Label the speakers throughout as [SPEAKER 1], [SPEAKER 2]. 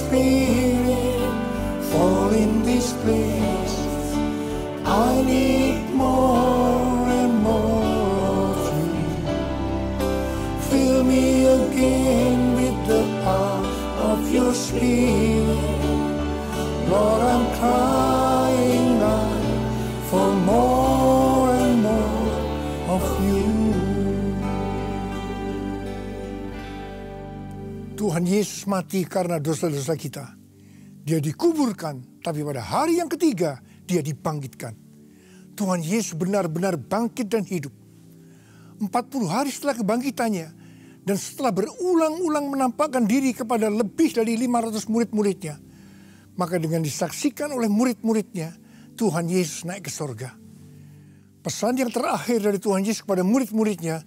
[SPEAKER 1] Spirit, fall in this place. I need more and more of you. Fill me again with the power of your Spirit. Lord, I'm crying out for more and more of you. Tuhan Yesus mati karena dosa-dosa kita. Dia dikuburkan, tapi pada hari yang ketiga dia dibangkitkan. Tuhan Yesus benar-benar bangkit dan hidup. 40 hari setelah kebangkitannya, dan setelah berulang-ulang menampakkan diri kepada lebih dari 500 murid-muridnya, maka dengan disaksikan oleh murid-muridnya, Tuhan Yesus naik ke sorga. Pesan yang terakhir dari Tuhan Yesus kepada murid-muridnya,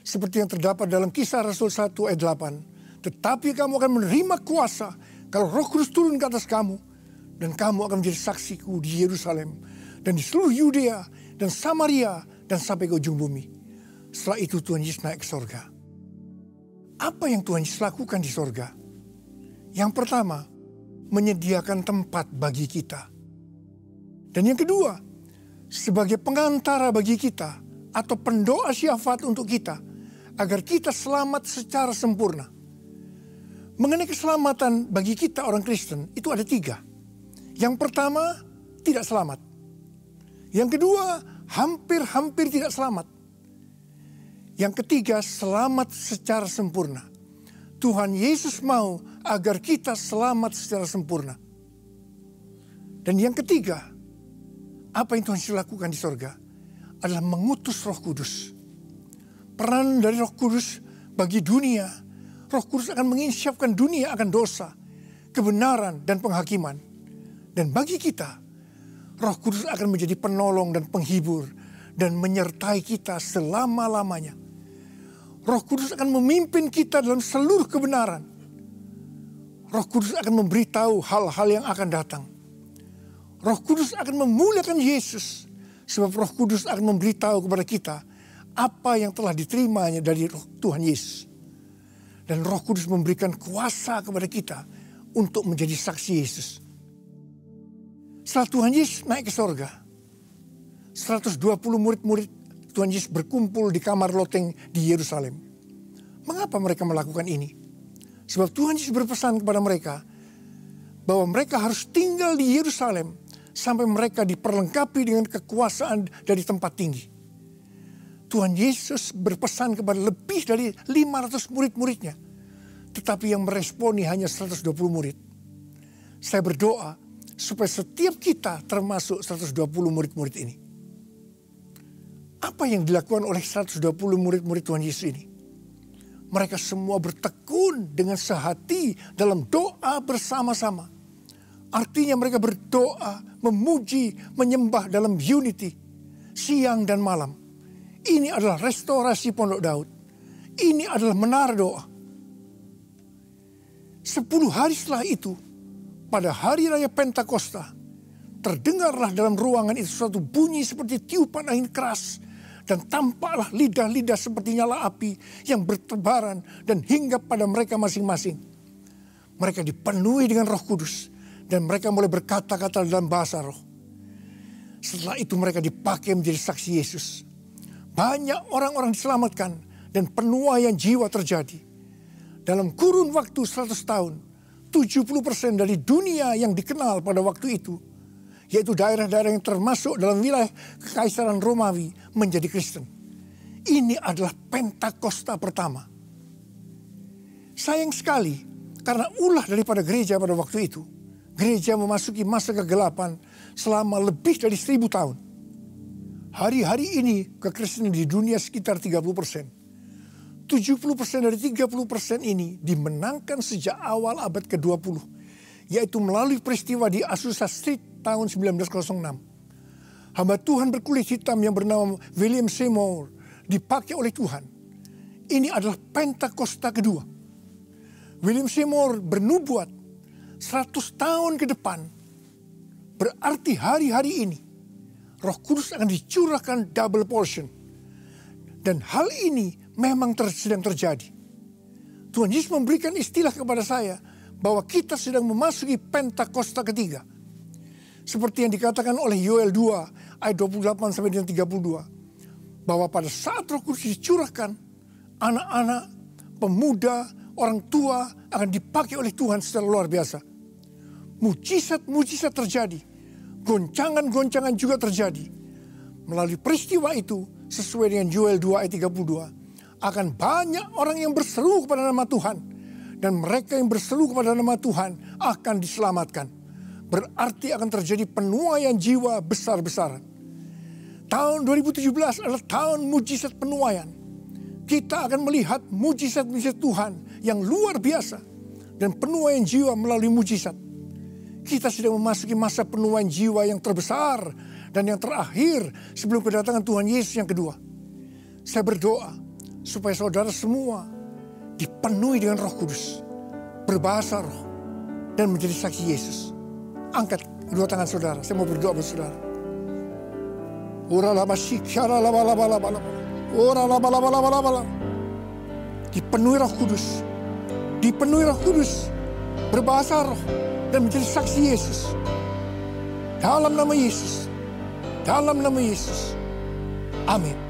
[SPEAKER 1] seperti yang terdapat dalam Kisah Rasul 1 ayat 8. Tetapi kamu akan menerima kuasa kalau Roh Kudus turun ke atas kamu, dan kamu akan menjadi saksiku di Yerusalem dan di seluruh Yudea dan Samaria dan sampai ke ujung bumi. Setelah itu Tuhan Yesus naik ke sorga. Apa yang Tuhan Yesus lakukan di sorga? Yang pertama, menyediakan tempat bagi kita. Dan yang kedua, sebagai pengantara bagi kita atau pendoa syafaat untuk kita, agar kita selamat secara sempurna. Mengenai keselamatan bagi kita orang Kristen, itu ada 3. Yang pertama, tidak selamat. Yang kedua, hampir-hampir tidak selamat. Yang ketiga, selamat secara sempurna. Tuhan Yesus mau agar kita selamat secara sempurna. Dan yang ketiga, apa yang Tuhan Yesus lakukan di sorga adalah mengutus Roh Kudus. Peran dari Roh Kudus bagi dunia, Roh Kudus akan menginsyafkan dunia akan dosa, kebenaran, dan penghakiman. Dan bagi kita, Roh Kudus akan menjadi penolong dan penghibur dan menyertai kita selama-lamanya. Roh Kudus akan memimpin kita dalam seluruh kebenaran. Roh Kudus akan memberitahu hal-hal yang akan datang. Roh Kudus akan memuliakan Yesus, sebab Roh Kudus akan memberitahu kepada kita apa yang telah diterimanya dari Tuhan Yesus. Dan Roh Kudus memberikan kuasa kepada kita untuk menjadi saksi Yesus. Setelah Tuhan Yesus naik ke sorga, 120 murid-murid Tuhan Yesus berkumpul di kamar loteng di Yerusalem. Mengapa mereka melakukan ini? Sebab Tuhan Yesus berpesan kepada mereka bahwa mereka harus tinggal di Yerusalem sampai mereka diperlengkapi dengan kekuasaan dari tempat tinggi. Tuhan Yesus berpesan kepada lebih dari 500 murid-muridnya. Tetapi yang meresponi hanya 120 murid. Saya berdoa supaya setiap kita termasuk 120 murid-murid ini. Apa yang dilakukan oleh 120 murid-murid Tuhan Yesus ini? Mereka semua bertekun dengan sehati dalam doa bersama-sama. Artinya mereka berdoa, memuji, menyembah dalam unity, siang dan malam. Ini adalah restorasi Pondok Daud. Ini adalah menara doa. 10 hari setelah itu, pada hari raya Pentakosta, terdengarlah dalam ruangan itu suatu bunyi seperti tiupan angin keras, dan tampaklah lidah-lidah seperti nyala api yang bertebaran dan hinggap pada mereka masing-masing. Mereka dipenuhi dengan Roh Kudus, dan mereka mulai berkata-kata dalam bahasa roh. Setelah itu mereka dipakai menjadi saksi Yesus. Banyak orang-orang diselamatkan dan penuaian jiwa terjadi. Dalam kurun waktu 100 tahun, 70% dari dunia yang dikenal pada waktu itu, yaitu daerah-daerah yang termasuk dalam wilayah Kekaisaran Romawi, menjadi Kristen. Ini adalah Pentakosta pertama. Sayang sekali, karena ulah daripada gereja pada waktu itu, gereja memasuki masa kegelapan selama lebih dari 1000 tahun. Hari-hari ini kekristenan di dunia sekitar 30%. 70% dari 30% ini dimenangkan sejak awal abad ke-20. Yaitu melalui peristiwa di Azusa Street tahun 1906. Hamba Tuhan berkulit hitam yang bernama William Seymour dipakai oleh Tuhan. Ini adalah Pentakosta kedua. William Seymour bernubuat 100 tahun ke depan. Berarti hari-hari ini Roh Kudus akan dicurahkan double portion. Dan hal ini memang sedang terjadi. Tuhan Yesus memberikan istilah kepada saya bahwa kita sedang memasuki Pentakosta ketiga. Seperti yang dikatakan oleh Yoel 2 ayat 28 sampai dengan 32. Bahwa pada saat Roh Kudus dicurahkan, anak-anak, pemuda, orang tua akan dipakai oleh Tuhan secara luar biasa. Mujizat-mujizat terjadi. Goncangan-goncangan juga terjadi. Melalui peristiwa itu, sesuai dengan Yoel 2 ayat 32, akan banyak orang yang berseru kepada nama Tuhan. Dan mereka yang berseru kepada nama Tuhan akan diselamatkan. Berarti akan terjadi penuaian jiwa besar-besaran. Tahun 2017 adalah tahun mujizat penuaian. Kita akan melihat mujizat-mujizat Tuhan yang luar biasa. Dan penuaian jiwa melalui mujizat. Kita sedang memasuki masa penuaian jiwa yang terbesar dan yang terakhir sebelum kedatangan Tuhan Yesus yang kedua. Saya berdoa supaya saudara semua dipenuhi dengan Roh Kudus, berbahasa roh, dan menjadi saksi Yesus. Angkat kedua tangan saudara, saya mau berdoa buat saudara. Dipenuhi Roh Kudus, dipenuhi Roh Kudus, berbahasa roh, dan menjadi saksi Yesus. Dalam nama Yesus, dalam nama Yesus. Amin.